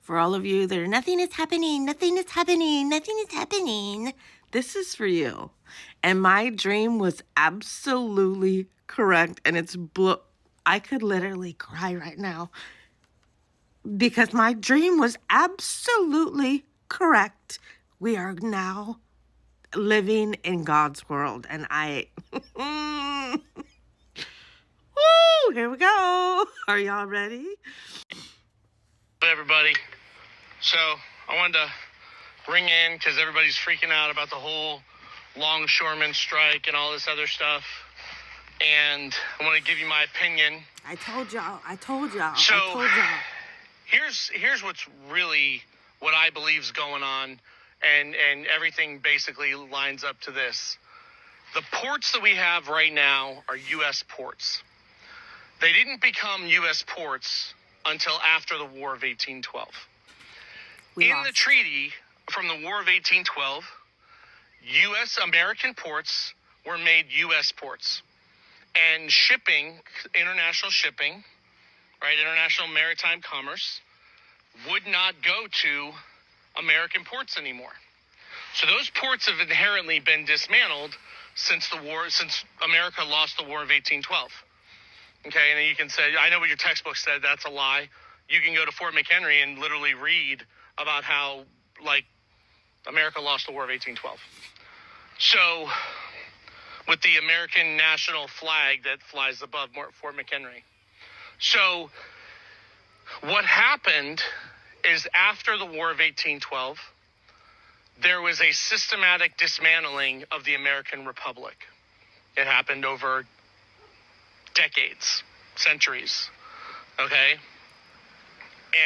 For all of you that are, nothing is happening, nothing is happening, nothing is happening. This is for you. And my dream was absolutely correct. And I could literally cry right now because my dream was absolutely correct. We are now living in God's world. And woo, here we go. Are y'all ready? Hey everybody. So I wanted to ring in because everybody's freaking out about the whole longshoreman strike and all this other stuff. And I want to give you my opinion. I told y'all. So here's what's really what I believe is going on, and everything basically lines up to this. The ports that we have right now are U.S. ports. They didn't become U.S. ports until after the War of 1812. In the treaty from the War of 1812, U.S. American ports were made U.S. ports. And shipping, international shipping, right, international maritime commerce, would not go to American ports anymore. So those ports have inherently been dismantled since America lost the War of 1812. Okay, and then you can say, I know what your textbook said, that's a lie. You can go to Fort McHenry and literally read about how, America lost the War of 1812. So, with the American national flag that flies above Fort McHenry. So, what happened is after the War of 1812, there was a systematic dismantling of the American Republic. It happened over decades, centuries, okay?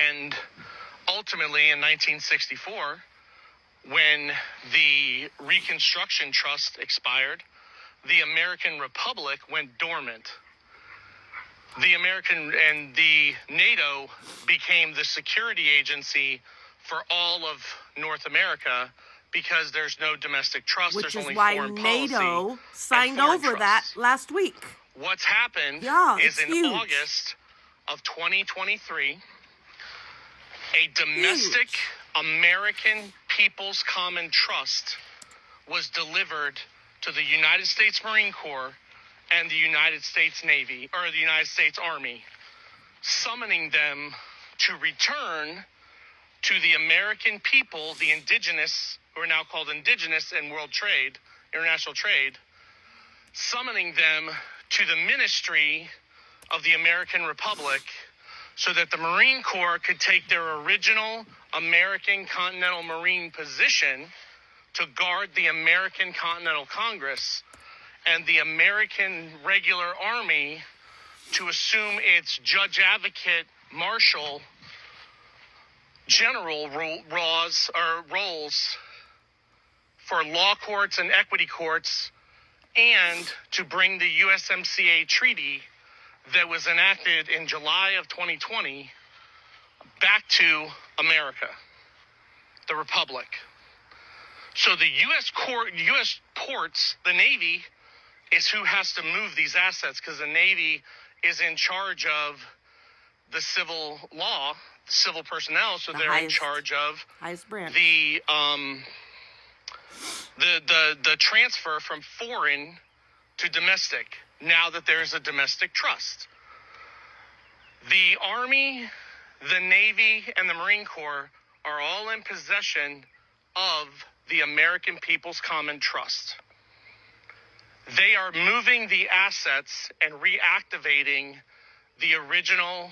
And ultimately in 1964, when the Reconstruction Trust expired, the American Republic went dormant. The NATO became the security agency for all of North America because there's no domestic trust. Which there's is only why foreign NATO policy signed over that last week. What's happened is in huge. August of 2023, a domestic American People's Common Trust was delivered to the United States Marine Corps and the United States Navy, or the United States Army, summoning them to return to the American people, the indigenous, who are now called indigenous in world trade, international trade, summoning them to the ministry of the American Republic so that the Marine Corps could take their original American Continental Marine position to guard the American Continental Congress and the American regular army to assume its judge advocate marshal general roles for law courts and equity courts, and to bring the USMCA treaty that was enacted in July of 2020 back to America, the Republic. So the U.S. ports, the Navy, is who has to move these assets because the Navy is in charge of the civil law, civil personnel, so they're in charge of the transfer from foreign to domestic, now that there's a domestic trust. The Army, the Navy, and the Marine Corps are all in possession of the American People's Common Trust. They are moving the assets and reactivating the original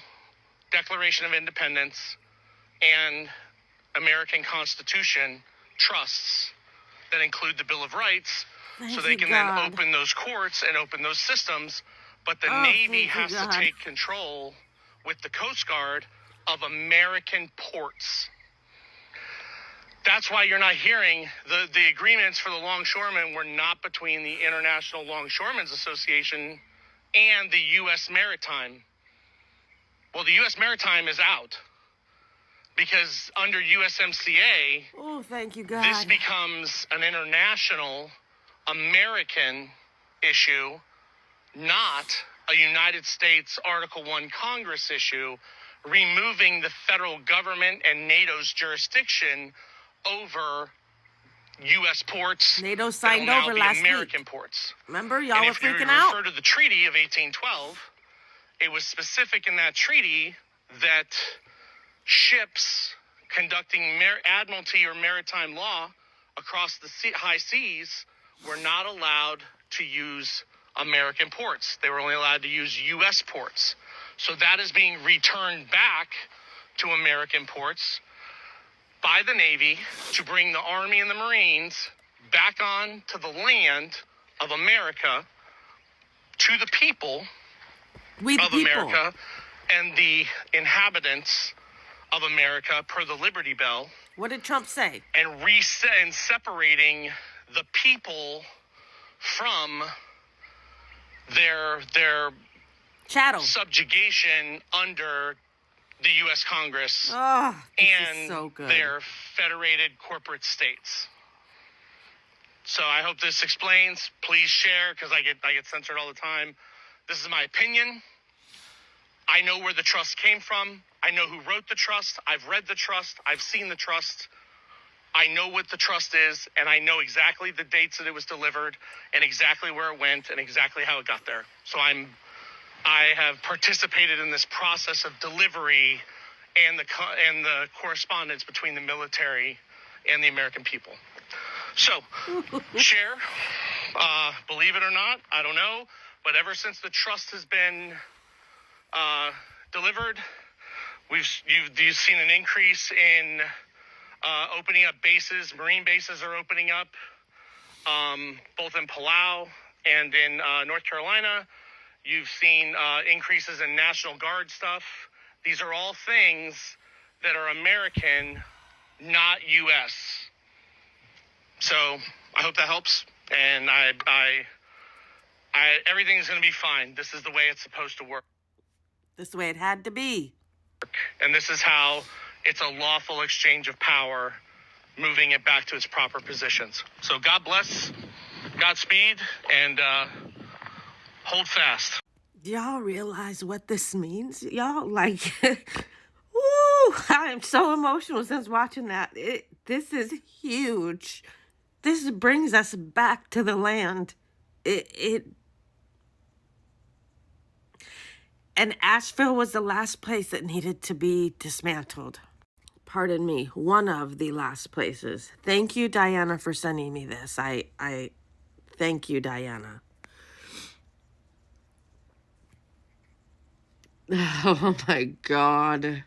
Declaration of Independence and American Constitution trusts that include the Bill of Rights, so they can then open those courts and open those systems. But the Navy has to take control with the Coast Guard of American ports. That's why you're not hearing the agreements for the longshoremen were not between the International Longshoremen's Association and the U.S. Maritime. Well, the U.S. Maritime is out because under USMCA, this becomes an international American issue, not a United States Article I Congress issue, removing the federal government and NATO's jurisdiction over U.S. ports. NATO signed that will now over be last American week. ports. Remember, y'all And were if you freaking refer out. to the Treaty of 1812, it was specific in that treaty that ships conducting admiralty or maritime law across the high seas were not allowed to use American ports. They were only allowed to use U.S. ports. So that is being returned back to American ports by the Navy to bring the Army and the Marines back on to the land of America, to the people We the of people. America and the inhabitants of America per the Liberty Bell, What did Trump say? and separating the people from their Chattel. subjugation under the U.S. Congress Oh, this and is so good. their federated corporate states. So I hope this explains. Please share, because I get censored all the time. This is my opinion. I know where the trust came from. I know who wrote the trust. I've read the trust. I've seen the trust. I know what the trust is, and I know exactly the dates that it was delivered and exactly where it went and exactly how it got there. So I have participated in this process of delivery and the correspondence between the military and the American people. So, share, believe it or not, I don't know, but ever since the trust has been delivered, you've seen an increase in opening up bases. Marine bases are opening up, both in Palau and in North Carolina. You've seen increases in National Guard stuff. These are all things that are American, not U.S. So I hope that helps, and I everything's going to be fine. This is the way it's supposed to work. This is the way it had to be. And this is how it's a lawful exchange of power, moving it back to its proper positions. So God bless, Godspeed, and hold fast. Do y'all realize what this means? Y'all, like, woo, I am so emotional since watching that. This is huge. This brings us back to the land. And Asheville was the last place that needed to be dismantled. Pardon me, one of the last places. Thank you, Diana, for sending me this. I thank you, Diana. Oh my God.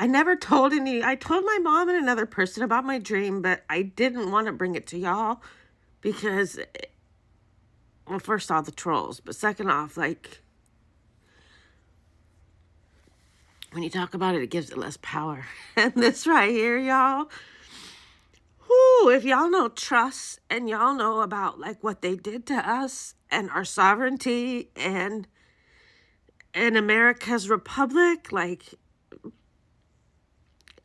I told my mom and another person about my dream, but I didn't want to bring it to y'all because, well, first off, the trolls, but second off, like, when you talk about it, it gives it less power. And this right here, y'all, whoo, if y'all know trust and y'all know about, like, what they did to us and our sovereignty and America's republic, like,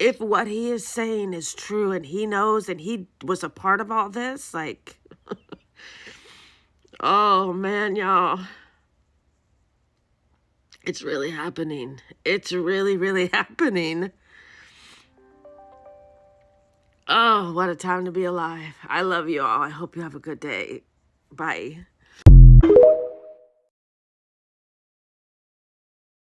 if what he is saying is true and he knows and he was a part of all this, like, oh man, y'all, it's really happening. It's really, really happening. Oh, what a time to be alive. I love you all. I hope you have a good day. Bye.